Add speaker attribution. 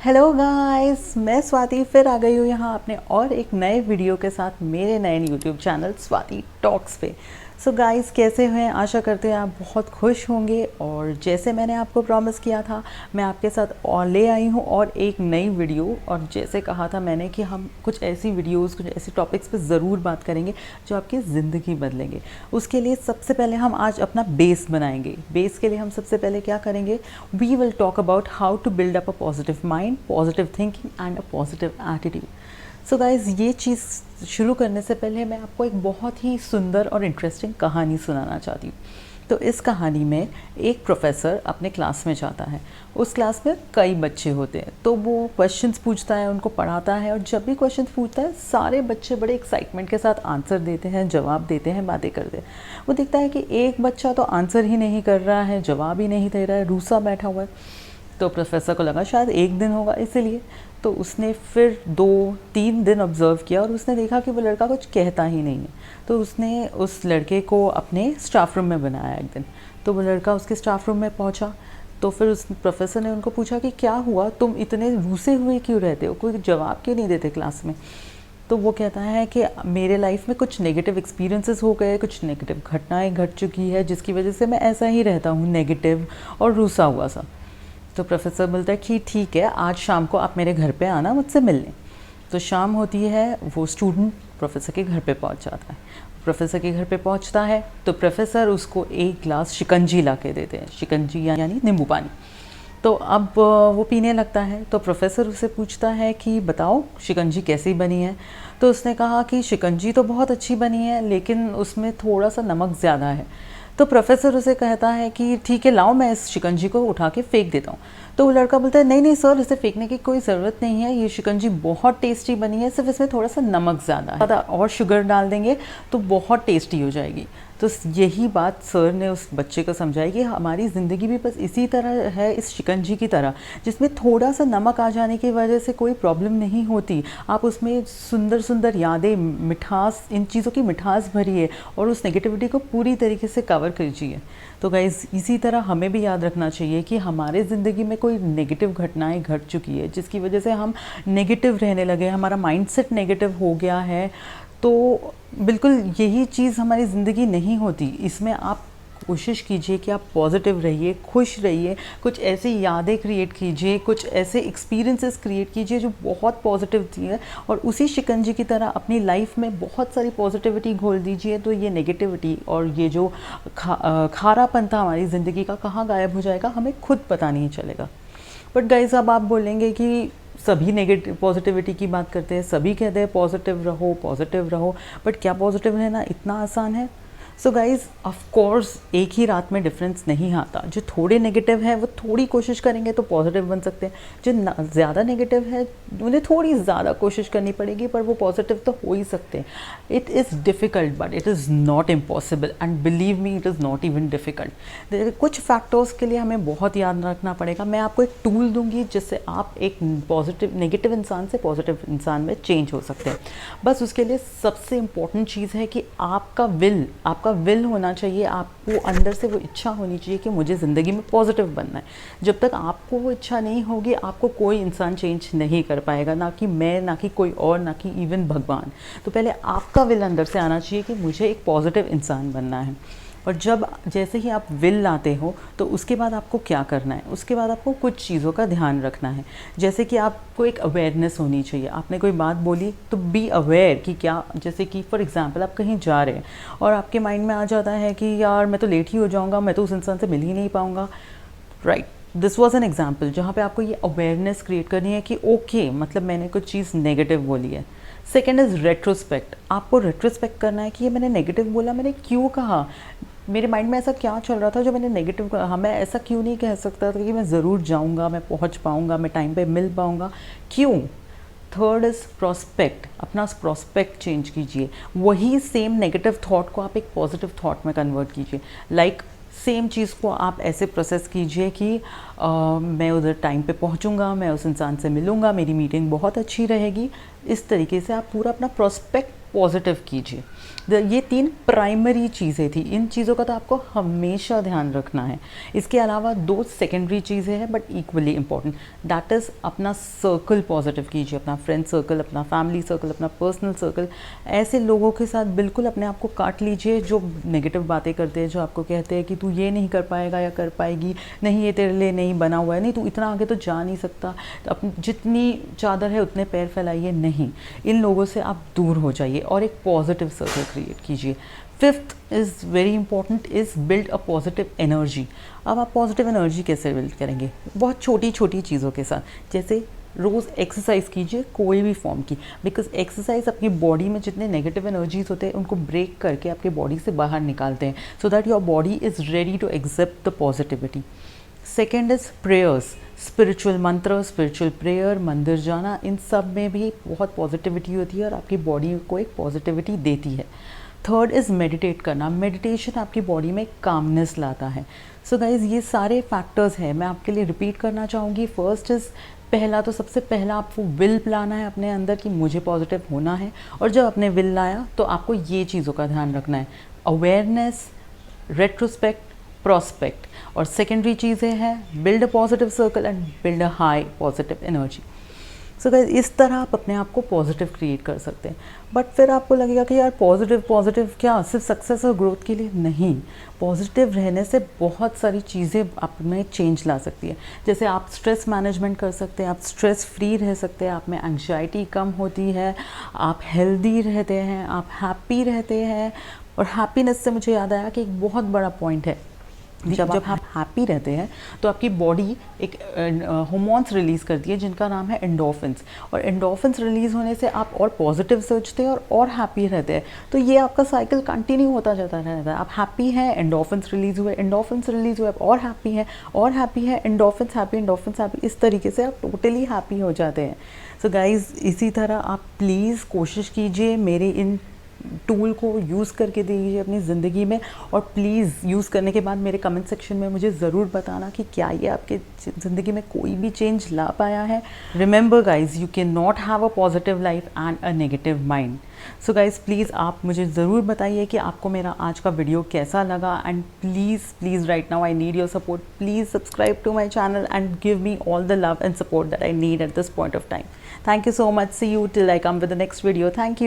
Speaker 1: Hello guys, मैं स्वाति फिर आ गई हूँ यहाँ अपने और एक नए वीडियो के साथ मेरे नए यूट्यूब चैनल स्वाति टॉक्स पे। सो गाइस, कैसे हैं? आशा करते हैं आप बहुत खुश होंगे। और जैसे मैंने आपको प्रॉमिस किया था, मैं आपके साथ और ले आई हूँ और एक नई वीडियो। और जैसे कहा था मैंने कि हम कुछ ऐसी वीडियोस, कुछ ऐसी टॉपिक्स पे ज़रूर बात करेंगे जो आपकी ज़िंदगी बदलेंगे। उसके लिए सबसे पहले हम आज अपना बेस बनाएंगे। बेस के लिए हम सबसे पहले क्या करेंगे? We will talk about how to build up a positive mind, positive thinking and a positive attitude. So guys, ये चीज़ शुरू करने से पहले मैं आपको एक बहुत ही सुंदर और इंटरेस्टिंग कहानी सुनाना चाहती हूँ। तो इस कहानी में एक प्रोफेसर अपने क्लास में जाता है। उस क्लास में कई बच्चे होते हैं, तो वो क्वेश्चंस पूछता है, उनको पढ़ाता है। और जब भी क्वेश्चंस पूछता है, सारे बच्चे बड़े एक्साइटमेंट के साथ आंसर देते हैं, जवाब देते हैं, बातें करते हैं। वो देखता है कि एक बच्चा तो आंसर ही नहीं कर रहा है, जवाब ही नहीं दे रहा है, रूसा बैठा हुआ है। तो प्रोफेसर को लगा शायद एक दिन होगा इसीलिए। तो उसने फिर 2-3 दिन ऑब्ज़र्व किया और उसने देखा कि वो लड़का कुछ कहता ही नहीं है। तो उसने उस लड़के को अपने स्टाफ रूम में बनाया एक दिन। तो वो लड़का उसके स्टाफ रूम में पहुंचा। तो फिर उस प्रोफेसर ने उनको पूछा कि क्या हुआ, तुम इतने रूसे हुए क्यों रहते हो, कोई जवाब क्यों नहीं देते क्लास में? तो वो कहता है कि मेरे लाइफ में कुछ नेगेटिव एक्सपीरियंसेस हो गए, कुछ नेगेटिव घटनाएं घट चुकी है, जिसकी वजह से मैं ऐसा ही रहता हूँ, नेगेटिव और रूसा हुआ सा। तो प्रोफेसर बोलता है कि ठीक है, आज शाम को आप मेरे घर पे आना, मुझसे मिलने। तो शाम होती है, वो स्टूडेंट प्रोफेसर के घर पे पहुंच जाता है। प्रोफेसर के घर पे पहुंचता है तो प्रोफेसर उसको एक ग्लास शिकंजी ला के देते हैं। शिकंजी यानी नींबू पानी। तो अब वो पीने लगता है। तो प्रोफेसर उसे पूछता है कि बताओ शिकंजी कैसी बनी है। तो उसने कहा कि शिकंजी तो बहुत अच्छी बनी है, लेकिन उसमें थोड़ा सा नमक ज़्यादा है। तो प्रोफेसर उसे कहता है कि ठीक है, लाओ मैं इस शिकंजी को उठा के फेंक देता हूँ। तो वो लड़का बोलता है नहीं नहीं सर, इसे फेंकने की कोई ज़रूरत नहीं है, ये शिकंजी बहुत टेस्टी बनी है, सिर्फ इसमें थोड़ा सा नमक ज़्यादा है, और शुगर डाल देंगे तो बहुत टेस्टी हो जाएगी। तो यही बात सर ने उस बच्चे को समझाई कि हमारी ज़िंदगी भी बस इसी तरह है, इस शिकंजी की तरह, जिसमें थोड़ा सा नमक आ जाने की वजह से कोई प्रॉब्लम नहीं होती। आप उसमें सुंदर सुंदर यादें, मिठास, इन चीज़ों की मिठास भरिए और उस नेगेटिविटी को पूरी तरीके से कवर कीजिए। तो गाइज़, इसी तरह हमें भी याद रखना चाहिए कि हमारे ज़िंदगी में कोई नेगेटिव घटनाएं घट चुकी है, जिसकी वजह से हम नेगेटिव रहने लगे, हमारा माइंडसेट नेगेटिव हो गया है। तो बिल्कुल यही चीज़ हमारी ज़िंदगी नहीं होती। इसमें आप कोशिश कीजिए कि आप पॉजिटिव रहिए, खुश रहिए, कुछ ऐसी यादें क्रिएट कीजिए, कुछ ऐसे एक्सपीरियंसेस क्रिएट कीजिए जो बहुत पॉजिटिव है, और उसी शिकंजी की तरह अपनी लाइफ में बहुत सारी पॉजिटिविटी घोल दीजिए। तो ये नेगेटिविटी और ये जो खारापन था हमारी ज़िंदगी का, कहाँ गायब हो जाएगा हमें खुद पता नहीं चलेगा। बट गाइस, अब आप बोलेंगे कि सभी नेगेटिव पॉजिटिविटी की बात करते हैं, सभी कहते हैं पॉजिटिव रहो, पॉजिटिव रहो, बट क्या पॉजिटिव रहना इतना आसान है? सो गाइज़, ऑफ कोर्स एक ही रात में डिफरेंस नहीं आता। जो थोड़े नेगेटिव है वो थोड़ी कोशिश करेंगे तो पॉजिटिव बन सकते हैं, जो ज़्यादा नेगेटिव है उन्हें थोड़ी ज़्यादा कोशिश करनी पड़ेगी, पर वो पॉजिटिव तो हो ही सकते हैं। It is difficult but it is not impossible, and believe me, it is not even difficult. कुछ फैक्टर्स के लिए हमें बहुत याद रखना पड़ेगा। मैं आपको एक टूल दूंगी जिससे आप एक नेगेटिव इंसान से पॉजिटिव इंसान में चेंज हो सकते हैं। बस उसके लिए सबसे इम्पॉर्टेंट चीज़ है कि आपका विल होना चाहिए। आपको अंदर से वो इच्छा होनी चाहिए कि मुझे ज़िंदगी में पॉजिटिव बनना है। जब तक आपको वो इच्छा नहीं होगी, आपको कोई इंसान चेंज नहीं कर पाएगा, ना कि मैं, ना कि कोई और, ना कि इवन भगवान। तो पहले आपका विल अंदर से आना चाहिए कि मुझे एक पॉजिटिव इंसान बनना है। और जब जैसे ही आप विल लाते हो, तो उसके बाद आपको क्या करना है? उसके बाद आपको कुछ चीज़ों का ध्यान रखना है। जैसे कि आपको एक अवेयरनेस होनी चाहिए। आपने कोई बात बोली तो बी अवेयर कि क्या, जैसे कि फॉर एग्जांपल आप कहीं जा रहे हैं और आपके माइंड में आ जाता है कि यार मैं तो लेट ही हो जाऊंगा, मैं तो उस इंसान से मिल ही नहीं पाऊंगा। Right, this was an example जहाँ पे आपको ये अवेयरनेस क्रिएट करनी है कि ओके, मतलब मैंने कुछ चीज़ नेगेटिव बोली है। Second is retrospect. आपको रेट्रोस्पेक्ट करना है कि ये मैंने नेगेटिव बोला, मैंने क्यों कहा, मेरे माइंड में ऐसा क्या चल रहा था जो मैंने नेगेटिव कहा, मैं ऐसा क्यों नहीं कह सकता था कि मैं ज़रूर जाऊंगा, मैं पहुंच पाऊंगा, मैं टाइम पे मिल पाऊंगा, क्यों? Third is prospect. अपना प्रोस्पेक्ट चेंज कीजिए। वही सेम नेगेटिव थॉट को आप एक पॉजिटिव थॉट में कन्वर्ट कीजिए। लाइक सेम चीज़ को आप ऐसे प्रोसेस कीजिए कि मैं उधर टाइम पे पहुंचूंगा, मैं उस इंसान से मिलूंगा, मेरी मीटिंग बहुत अच्छी रहेगी। इस तरीके से आप पूरा अपना प्रोस्पेक्ट पॉजिटिव कीजिए। ये 3 प्राइमरी चीज़ें थी, इन चीज़ों का तो आपको हमेशा ध्यान रखना है। इसके अलावा 2 सेकेंडरी चीज़ें हैं but equally important, that is अपना सर्कल पॉजिटिव कीजिए, अपना फ्रेंड सर्कल, अपना फैमिली सर्कल, अपना पर्सनल सर्कल। ऐसे लोगों के साथ बिल्कुल अपने आप को काट लीजिए जो नेगेटिव बातें करते हैं, जो आपको कहते हैं कि तू ये नहीं कर पाएगा या कर पाएगी, नहीं ये तेरे लिए नहीं बना हुआ है, नहीं तू इतना आगे तो जा नहीं सकता, तो अपनी जितनी चादर है उतने पैर फैलाइए नहीं। इन लोगों से आप दूर हो जाइए और एक पॉजिटिव सर्कल क्रिएट कीजिए। 5th is very important, is build a positive energy. अब आप पॉजिटिव एनर्जी कैसे बिल्ड करेंगे? बहुत छोटी छोटी चीज़ों के साथ, जैसे रोज़ एक्सरसाइज कीजिए कोई भी फॉर्म की, बिकॉज एक्सरसाइज अपनी बॉडी में जितने नेगेटिव एनर्जीज होते हैं उनको ब्रेक करके आपके बॉडी से बाहर निकालते हैं, so that your body is ready to accept the positivity. Second is prayers, spiritual mantra, spiritual prayer, मंदिर जाना, इन सब में भी बहुत पॉजिटिविटी होती है और आपकी बॉडी को एक पॉजिटिविटी देती है। थर्ड इज़ मेडिटेट करना, मेडिटेशन आपकी बॉडी में कामनेस लाता है। सो गाइज़ ये सारे फैक्टर्स हैं, मैं आपके लिए रिपीट करना चाहूँगी। फर्स्ट इज़, पहला तो सबसे पहला आपको विल लाना है अपने अंदर कि मुझे पॉजिटिव होना है, और जब आपने विल लाया तो आपको ये चीज़ों का ध्यान रखना है, अवेयरनेस, रेट्रोस्पेक्ट, प्रोस्पेक्ट, और सेकेंडरी चीज़ें हैं build a positive circle and build a high positive energy. So guys इस तरह आप अपने आप को पॉजिटिव क्रिएट कर सकते हैं। बट फिर आपको लगेगा कि यार पॉजिटिव पॉजिटिव क्या सिर्फ सक्सेस और ग्रोथ के लिए? नहीं, पॉजिटिव रहने से बहुत सारी चीज़ें आप में चेंज ला सकती है। जैसे आप स्ट्रेस मैनेजमेंट कर सकते हैं, आप स्ट्रेस फ्री रह सकते हैं, आप में एंग्जाइटी कम होती है, आप हेल्दी रहते हैं, आप हैप्पी रहते हैं। और हैप्पीनेस से मुझे याद आया कि एक बहुत बड़ा पॉइंट है, जब आप हैप्पी रहते हैं तो आपकी बॉडी एक हार्मोन्स रिलीज़ करती है जिनका नाम है एंडोर्फिन्स, और एंडोर्फिन्स रिलीज़ होने से आप और पॉजिटिव सोचते हैं और हैप्पी रहते हैं। तो ये आपका साइकिल कंटिन्यू होता जाता रहता है। आप हैप्पी हैं, एंडोर्फिन्स रिलीज़ हुए, एंडोर्फिन्स रिलीज़ हुए, और हैप्पी है और हैप्पी है, एंडोर्फिन्स हैप्पी, एंडोर्फिन्स हैप्पी, इस तरीके से आप टोटली हैप्पी हो जाते हैं। सो गाइज़ इसी तरह आप प्लीज़ कोशिश कीजिए मेरे इन टूल को यूज़ करके दीजिए अपनी ज़िंदगी में, और प्लीज़ यूज़ करने के बाद मेरे कमेंट सेक्शन में मुझे ज़रूर बताना कि क्या ये आपके ज़िंदगी में कोई भी चेंज ला पाया है। Remember guys, you can not have a positive life and a negative mind. So guys please आप मुझे ज़रूर बताइए कि आपको मेरा आज का वीडियो कैसा लगा, and please right now I need your support. Please subscribe to my channel and give me all the love and support that I need at this point of time. Thank you so much. See you till I come with the next video. Thank you.